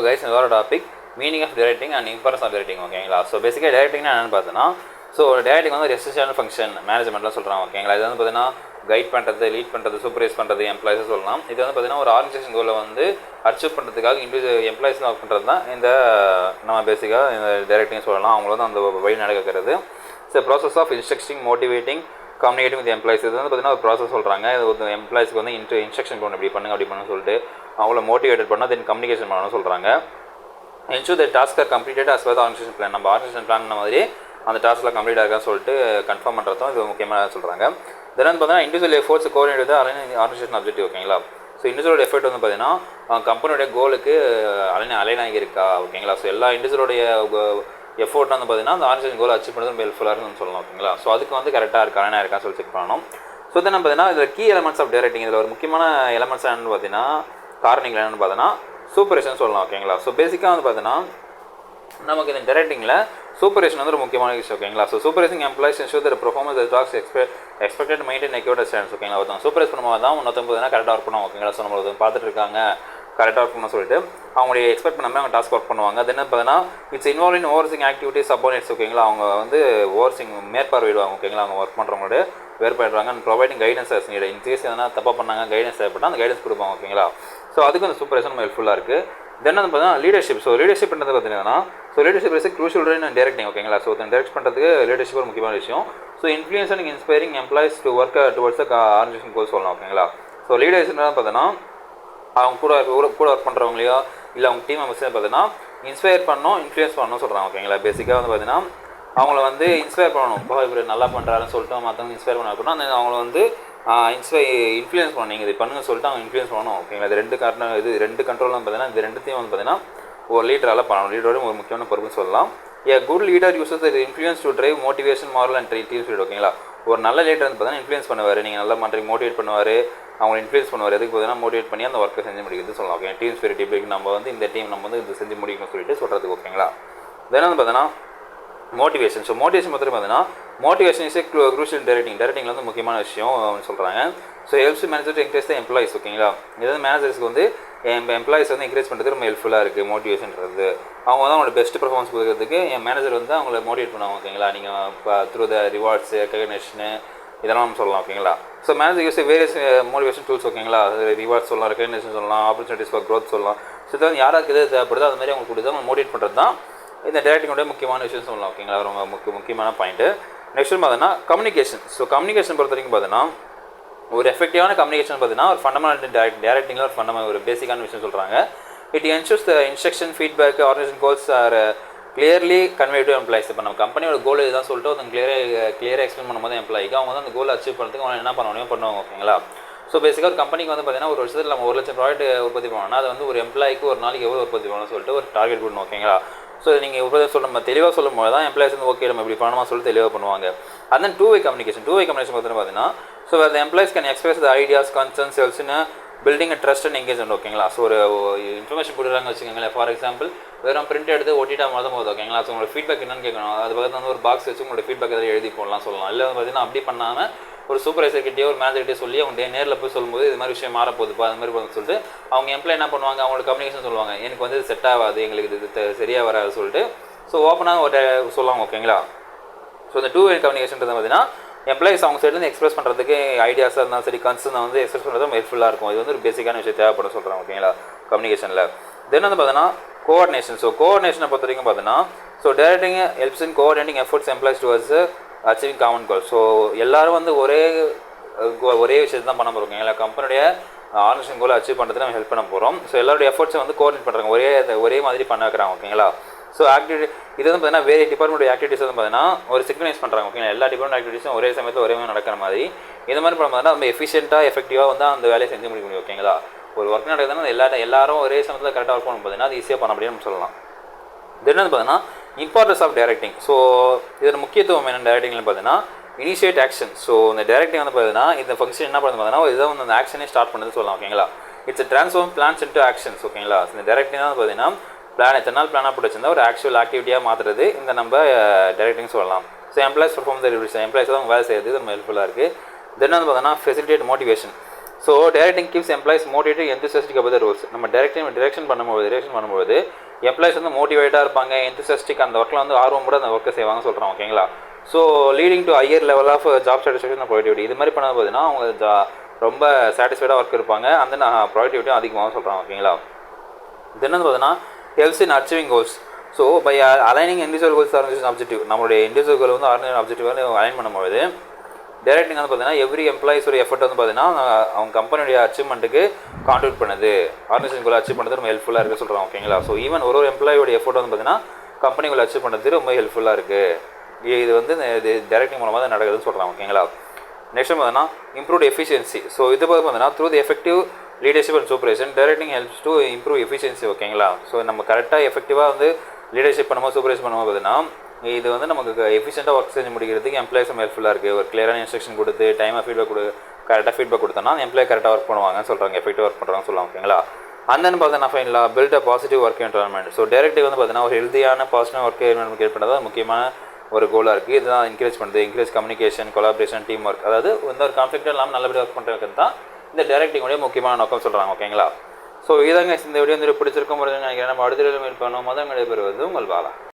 guys, in our topic meaning of directing and importance of directing. ஓகேங்களா. So பேசிக்காக directingனா என்னென்னு பார்த்தோன்னா, ஸோ directing வந்து ரெசிஸ்டன்ட் ஃபங்க்ஷன் மேனேஜ்மெண்ட்லாம் சொல்கிறாங்க. ஓகேங்களா. இது வந்து பார்த்தீங்கன்னா கைட் பண்ணுறது, லீட் பண்ணுறது, சூப்பர்வைஸ் பண்ணுறது, எம்ப்ளாயிஸை சொல்லலாம். இது வந்து பார்த்தீங்கன்னா ஒரு ஆர்கனைசேஷன் கோலை வந்து அச்சீவ் பண்ணுறதுக்காக இண்டிவிஜுவல் எம்ப்ளாயிஸ்லாம் ஒர்க் பண்ணுறது தான் இந்த நம்ம பேசிக்காக இந்த டைரக்டிங் சொல்லலாம். அவங்க வந்து அந்த வழி நடக்கிறது. So process of instruction, motivating, communicating with employees. இது வந்து பார்த்தீங்கன்னா ஒரு ப்ராசஸ் சொல்கிறாங்க. இது ஒரு எம்ப்ளாயிஸ்க்கு வந்து இன்ஸ்ட்ரக்ஷன் பண்ணணும், இப்படி பண்ணுங்க அப்படி பண்ணுன்னு சொல்லிட்டு அவங்கள மோட்டிவேட் பண்ணால் தென் கம்யூனிகேஷன் பண்ணணும்னு சொல்கிறாங்க. Ensure the task are completed as per the organisation plan. நம்ம ஆர்கனைசேஷன் பிளான் மாதிரி அந்த டாஸ்க்லாம் கம்ப்ளீட் ஆகான்னு சொல்லிட்டு கன்ஃபார்ம் பண்ணுறதும் இது முக்கியமாக சொல்கிறாங்க. தென் வந்து பார்த்தீங்கன்னா individual efforts coordinate organisation objective. ஓகேங்களா. ஸோ இண்டிவிஜுவலோட எஃபர்ட் வந்து பார்த்தீங்கன்னா கம்பெனியோடைய கோலுக்கு அலைன் ஆகி இருக்கா. ஓகேங்களா. ஸோ எல்லா இண்டிவிஜுவலோடைய எஃபோர்ட் வந்து பார்த்தீங்கன்னா அந்த ஆர்கனைசேஷன் கோல் அச்சீவ் பண்ணுறது ஹெல்ப்ஃபுல்லாக இருக்குன்னு சொல்லலாம். ஓகேங்களா. ஸோ அதுக்கு வந்து கரெக்டாக இருக்கா, அலைனாக இருக்கான்னு சொல்லி செக் பண்ணணும். ஸோ தென் பார்த்தீங்கன்னா இதில் கீ எலமெண்ட்ஸ் ஆஃப் டைரக்டிங், இதில் ஒரு முக்கியமான எலமெண்ட்ஸ் என்னென்னு பார்த்தீங்கன்னா காரணிகள் என்னென்னு பார்த்தீங்கன்னா சூப்பரேஷன் சொல்லலாம். ஓகேங்களா. ஸோ பேசிக்காக வந்து பார்த்தீங்கன்னா நமக்கு இந்த டைரக்டிங்கில் சூப்பரேஷன் வந்து ஒரு முக்கியமான விஷயம். ஓகேங்களா. So supervising employees ensure that performance tasks expected maintain accurate standards. ஓகேங்களா. ஒருத்தவங்க சூப்பரைஸ் பண்ணும்போது தான் 150 கரெக்டாக ஒர்க் பண்ணுவாங்க. ஓகேங்களா. ஸோ நம்ம பார்த்துட்டு இருக்காங்க கரெக்டாக ஒர்க் பண்ண சொல்லிட்டு அவங்களுடைய எக்ஸ்பெக்ட் பண்ண மாதிரி அவங்க டாஸ்க் ஒர்க் பண்ணுவாங்க. அது என்ன பார்த்தீங்கன்னா it's involve in overseeing activities subordinates. ஓகேங்களா. அவங்க வந்து ஓவர்சிங் மேற்பார்வையிடுவாங்க. ஓகேங்களா. அவங்க ஒர்க் பண்ணுறவங்களோட வேறுபாடுறாங்க and providing guidance as need. In case எதனா தப்பாக பண்ணாங்க கைடன்ஸ் தேவைப்பட்டால் அந்த கைடன்ஸ் கொடுப்பாங்க. ஓகேங்களா. ஸோ அதுக்கு அந்த சூப்பரேஷன் நம்ம ஹெல்ப்ஃபுல்லாக இருக்குது. தென் வந்து பார்த்தீங்கன்னா லீடர்ஷிப். ஸோ லீடர்ஷிப் பண்ணுறது பார்த்தீங்கன்னா leadership is crucial role in directing. ஓகேங்களா. ஸோ டைரக்ட் பண்ணுறதுக்கு லீடர்ஷிப் ஒரு முக்கியமான விஷயம். So influence and inspiring employees to work towards organisation goal சொல்லலாம். ஓகேங்களா. ஸோ லீடர்ஸ்ன்னு பார்த்தீங்கன்னா அவங்க கூட ஒர்க் பண்ணுறவங்களையோ இல்லை அவங்க டீம் மெம்பர்ஸே பார்த்தீங்கன்னா இன்ஸ்பயர் பண்ணணும், இன்ஃப்ளூயன்ஸ் பண்ணணும் சொல்கிறாங்க. ஓகேங்களா. பேசிக்காக வந்து பார்த்தீங்கன்னா அவங்கள வந்து இன்ஸ்பயர் பண்ணணும். இவர் நல்லா பண்ணுறாருன்னு சொல்லிட்டு மற்றவங்க இன்ஸ்பயர் பண்ண அப்படின்னா அந்த அவங்கள வந்து இன்ஃப்ளூயன்ஸ் பண்ணணும். நீங்கள் இது பண்ணுங்க சொல்லிட்டு அவங்க இன்ஃப்ளூயன்ஸ் பண்ணணும். ஓகேங்களா. இது ரெண்டு கண்ட்ரோல் வந்து பார்த்தீங்கன்னா இந்த ரெண்டுத்தையும் வந்து பார்த்தீங்கன்னா ஒரு லீடரால் பண்ணணும். லீடரோட ஒரு முக்கியமான பொறுப்புன்னு சொல்லலாம். ஏ good leader uses the influence to drive motivation, moral and team spirit. ஓகேங்களா. ஒரு நல்ல லீடர் வந்து பார்த்தீங்கன்னா இன்ஃப்ளூயன்ஸ் பண்ணுவார். நீங்கள் நல்லா பண்ணுறீங்க மோட்டிவேட் பண்ணுவார், அவங்க இன்ஃப்ளூயன்ஸ் பண்ணுவார். எதுக்கு பார்த்தீங்கன்னா மோட்டிவேட் பண்ணி அந்த ஒர்க்கை செஞ்சு முடிக்கிறது சொல்லலாம். ஓகே. டீம் ஸ்பிரிட் இப்படி நம்ம வந்து இந்த டீம் நம்ம வந்து இது செஞ்சு முடிக்கணும்னு சொல்லிட்டு சொல்கிறதுக்கு. ஓகேங்களா. தென் வந்து பார்த்தீங்கன்னா மோட்டிவேஷன். ஸோ மோட்டிவேஷன் பற்றி பார்த்தீங்கன்னா மோட்டிவேஷன் இஸ் க்ரூஷியல் டைரக்டிங்கில் வந்து முக்கியமான விஷயம் சொல்கிறாங்க. So helps manager to encourage the employees. ஓகேங்களா. இது வந்து மேனேஜர்ஸ்க்கு வந்து எம்ப்ளாயிஸ் வந்து என்கரேஜ் பண்ணுறதுக்கு ரொம்ப ஹெல்ப்ஃபுல்லாக இருக்குது. மோட்டிவேஷன்றது அவங்க வந்து அவங்களோட பெஸ்ட் பர்ஃபார்மன்ஸ் கொடுக்கறதுக்கு என் மேனேஜர் வந்து அவங்கள மோட்டிவேட் பண்ணுவாங்க. ஓகேங்களா. நீங்கள் இப்போ த்ரூ த ரிவார்ட்ஸு, ரெகக்னேஷனு இதெல்லாம் நம்ம சொல்லலாம். ஓகேங்களா. So manager use various motivation tools. ஓகேங்களா. ரிவார்ட்ஸ் சொல்லலாம், ரெகக்னேஷன் சொல்லலாம், ஆப்பர்ச்சுனிட்டிஸ் ஃபார் க்ரோத் சொல்லலாம். ஸோ இதை வந்து யாராருக்கு எது தேவைப்படுதோ அது மாதிரி அவங்க கொடுத்து அவங்க மோட்டிவேட் பண்ணுறது தான் இந்த டைரக்டிங்கோட முக்கியமான விஷயம் சொல்லலாம். ஓகேங்களா. ரொம்ப முக்கியமான பாயிண்ட்டு. நெக்ஸ்ட் பார்த்தீங்கன்னா கம்யூனிகேஷன். ஸோ கம்யூனிகேஷன் பொறுத்த வரைக்கும் பார்த்தீங்கன்னா ஒரு எஃபெக்டிவான கம்யூனிகேஷன் பார்த்தீங்கன்னா ஒரு ஃபண்டமெண்டல் டைரக்டிங்கில் ஒரு பேசிக்கான விஷயம் சொல்கிறாங்க. It ensures the instruction, feedback, organisation goals R clearly convey to employees. இப்போ நம்ம கம்பெனியோட கோல் இதுதான் சொல்லிட்டு அவங்க கிளியராக எக்ஸ்பிளைன் பண்ணும்போது எம்ப்ளாய்க்கு அவங்க வந்து அந்த கோல் அச்சீவ் பண்ணுறதுக்கு அவங்க என்ன பண்ணணும் பண்ணுவாங்க. ஓகேங்களா. ஸோ பேசிக்காக ஒரு கம்பெனிக்கு வந்து பார்த்தீங்கன்னா ஒரு வருஷத்தில் நம்ம 1,00,000 ப்ராடக்ட் உற்பத்தி பண்ணோம்னா அது வந்து ஒரு எம்ப்ளாய்க்கு ஒரு நாளைக்கு எவ்வளோ உற்பத்தி பண்ணணும்னு சொல்லிட்டு ஒரு டார்கெட் கொடுக்கணும். ஓகேங்களா. ஸோ நீங்கள் நம்ம தெளிவாக சொல்லும் போது தான் எம்ப்ளாயிஸ் வந்து ஓகே நம்ம இப்படி பண்ணணுமா சொல்லி தெளிவாக பண்ணுவாங்க. And then two way communication பார்த்தீங்கன்னா so the employees can express the ideas, concerns, helps in building a trust and engagement. ஓகேங்களா. ஸோ ஒரு இன்ஃபர்மேஷன் கொடுக்குறாங்க வச்சுக்கோங்களேன். ஃபார் எக்ஸாம்பிள் வெறும் பிரிண்ட் எடுத்து ஒட்டிட்டா மாதிரி போதும். ஓகேங்களா. ஸோ உங்களோட ஃபீட்பேக் என்னன்னு கேட்கணும். அது பக்கத்தில் வந்து ஒரு பாக்ஸ் வச்சு உங்களோட ஃபீட்பேக் எதாவது எழுதி போடலாம் சொல்லலாம். இல்லை பார்த்தீங்கன்னா அப்படி பண்ணாமல் ஒரு சூப்பர்வைசர்கிட்டயோ ஒரு மேனேஜர்கிட்டே சொல்லி அவங்க நேரில் போய் சொல்லும்போது இது மாதிரி விஷயம் மாறப்போகுதுப்பா அது மாதிரி போதுன்னு சொல்லிட்டு அவங்க எம்ப்ளாய் என்ன பண்ணுவாங்க, அவங்களோட கம்யூனிகேஷன் சொல்லுவாங்க. எனக்கு வந்து செட் ஆகாது, எங்களுக்கு இது சரியாக வராது சொல்லிட்டு ஸோ ஓப்பனாக ஒரு சொல்லுவாங்க. ஓகேங்களா. ஸோ இந்த டூ வே கம்யூனிகேஷன்றது பார்த்தீங்கன்னா எம்ப்ளாயிஸ் அவங்க சைட்லேருந்து எக்ஸ்பிரஸ் பண்ணுறதுக்கு ஐடியாஸாக இருந்தாலும் சரி, கன்சர்ன் வந்து எக்ஸ்பிரஸ் பண்ணுறது ஹெல்ப்ஃபுல்லாக இருக்கும். இது வந்து ஒரு பேசிக்கான விஷயம் தேவைப்படும் சொல்கிறாங்க. ஓகேங்களா. கம்யூனிகேஷனில் தென் வந்து பார்த்தீங்கன்னா கோஆர்டினேஷன். ஸோ கோஆர்டினேஷனை பொறுத்த வரைக்கும் பார்த்தீங்கன்னா so directing helps in coordinating efforts employees towards achieving common goal. So எல்லோரும் வந்து ஒரே விஷயத்தை தான் பண்ண போகிறோம். ஓகேங்களா. கம்பெனியுடைய ஆர்கனைசேஷன் கோலை அச்சீவ் பண்ணுறதுக்கு நம்ம ஹெல்ப் பண்ண போகிறோம். ஸோ எல்லாருடைய எஃபர்ட்ஸை வந்து கோஆர்டினேட் பண்ணுறாங்க, ஒரே மாதிரி பண்ண வைக்கிறாங்க. ஓகேங்களா. ஸோ ஆக்டிவிட்டி இது வந்து பார்த்தீங்கன்னா வேறு டிபார்ட்மெண்ட் ஆக்டிவிட்டிஸ் வந்து பார்த்தீங்கன்னா ஒரு சிங்க்ரனைஸ் பண்ணுறாங்க. ஓகேங்களா. எல்லா டிபார்ட்மெண்ட் ஆக்டிவிட்டிஸும் ஒரே சமயத்தில் ஒரே மாதிரி நடக்கிற மாதிரி இந்த மாதிரி பண்ணும்போது நம்ம எஃபிஷியன்ட்டாக எஃபெக்டிவாக வந்து அந்த வேலையை செஞ்சு முடிக்க முடியும். ஓகேங்களா. ஒரு ஒர்க் நடக்குதுன்னா எல்லாரும் ஒரே சமயத்தில் கரெக்டாக ஒர்க் பண்ணணும் பார்த்தீங்கன்னா அது ஈஸியாக பண்ண முடியும்னு நம்ம சொல்லலாம். தென் வந்து பார்த்தீங்கன்னா இம்பார்ட்டன்ஸ் ஆஃப் டைரக்டிங். ஸோ இதோட முக்கியத்துவம் என்ன டைரக்டிங்னு பார்த்தீங்கன்னா இனிஷியேட் ஆக்ஷன். ஸோ இந்த டைரக்டிங் வந்து பார்த்தீங்கன்னா இந்த ஃபங்க்ஷன் என்ன பண்ணுறது பார்த்தீங்கன்னா இதை வந்து அந்த ஆக்ஷனே ஸ்டார்ட் பண்ணுறது சொல்லலாம். ஓகேங்களா. It's transform plans into actions. ஓகேங்களா. இந்த டைரக்டிங் தான் பார்த்தீங்கன்னா பிளான் எத்தனை நாள் பிளானாக போட்டு வச்சிருந்தா ஒரு ஆக்சுவல் ஆக்டிவிட்டியாக மாற்றுறது இந்த நம்ம டைரக்டிங் சொல்லலாம். ஸோ எம்ப்ளாயிஸ் பர்ஃபார்ம் த எம்ப்ளாயிஸ் தான் வேலை செய்யறது நம்ம ஹெல்ப்ஃபுல்லாக இருக்குது. தென் வந்து பார்த்தீங்கன்னா facilitate motivation. So directing keeps employees motivate enthusiastic about the roles. நம்ம டிரெக்ஷன் பண்ணும்போது எம்ப்ளாயிஸ் வந்து மோட்டிவேட்டாக இருப்பாங்க, எந்தூசியாஸ்டிக் அந்த ஒர்க்கில் வந்து ஆர்வம் கூட அந்த ஒர்க்கை செய்வாங்க சொல்கிறோம். ஓகேங்களா. So leading to higher level of job satisfaction productivity. இது மாதிரி பண்ண போதுன்னா அவங்க ரொம்ப சாட்டிஸ்ஃபைடாக ஒர்க் இருப்பாங்க, அந்த ப்ரொடக்டிவிட்டியும் அதிகமாக சொல்கிறாங்க. ஓகேங்களா. இது என்னன்னு பார்த்தீங்கன்னா helps in achieving goals. So by aligning individual goals organisation objective, நம்மளுடைய இண்டிவிஜுவல் கோல் வந்து ஆர்கனைசேஷன் அப்ஜெக்டிவ் வந்து அலைன் பண்ணும்போது டைரக்டிங் வந்து பார்த்தீங்கன்னா எவ்ரி எம்ப்ளாயிஸோட எஃபர்ட் வந்து பார்த்தீங்கன்னா அவங்க கம்பெனியுடைய அச்சீவ்மெண்ட்டுக்கு கான்ட்ரிபியூட் பண்ணுது, ஆர்கனைசேஷன் கோல் அச்சீவ் பண்ணுறது ரொம்ப ஹெல்ப்ஃபுல்லாக இருக்குது சொல்கிறாங்க. ஓகேங்களா. ஸோ ஈவன் ஒரு எம்ப்ளாயோட எஃபர்ட் வந்து பார்த்தீங்கன்னா கம்பெனி கோல் அச்சீவ் பண்ணுறது ரொம்ப ஹெல்ப்ஃபுல்லாக இருக்குது. இது வந்து இது டைரக்டிங் மூலமாக தான் நடக்குதுன்னு சொல்கிறாங்க. ஓகேங்களா. நெக்ஸ்ட் பார்த்தீங்கன்னா இம்ப்ரூவ் எஃபிஷியன்சி. ஸோ இது பார்த்தீங்கன்னா through the effective leadership and supervision directing helps to improve efficiency. ஓகேங்களா. ஸோ நம்ம கரெக்டாக எஃபெக்டிவாக வந்து லீடர்ஷிப் பண்ணும்போது சூப்பர்வைஸ் பண்ணும்போது பார்த்தீங்கன்னா இது வந்து நமக்கு எஃபிஷியண்டாக ஒர்க் செஞ்சு முடிக்கிறதுக்கு எம்ப்ளாயிஸ் ஹெல்ப்ஃபுல்லாக இருக்குது. ஒரு கிளியரான இன்ஸ்ட்ரக்ஷன் கொடுத்து டைமாக கரெக்டாக ஃபீட்பேக் கொடுத்தோன்னா எம்ப்ளாய் கரெக்டாக ஒர்க் பண்ணுவாங்கன்னு சொல்கிறாங்க, எஃபெக்டிவ் ஒர்க் பண்ணுறாங்கன்னு சொல்லுவாங்க. ஓகேங்களா. அந்தன்னு பார்த்தீங்கன்னா ஃபைனலாக build a positive work environment. So directive வந்து பார்த்தீங்கன்னா ஒரு ஹெல்த்தியான பாசிட்டிவ் ஒர்க் என்வரான்மெண்ட் கிரியேட் பண்ணுறது முக்கியமான ஒரு கோலாக இருக்குது. இதுதான் encourage communication, collaboration, team work, அதாவது எந்த ஒரு கான்ஃப்ளிக்ட்டும் இல்லாமல் நல்லபடியாக ஒர்க் பண்ணுறது தான் இந்த டைரக்டிங்குடைய முக்கியமான நோக்கம் சொல்கிறாங்க. ஓகேங்களா. ஸோ இதாங்க இந்த வீடியோ வந்து பிடிச்சிருக்கும் நினைக்கிறேன். நம்ம அடுத்த வீடியோவில் மீட் பண்ணுவோம். மதம் நடைபெறுவது உங்கள் பாலா.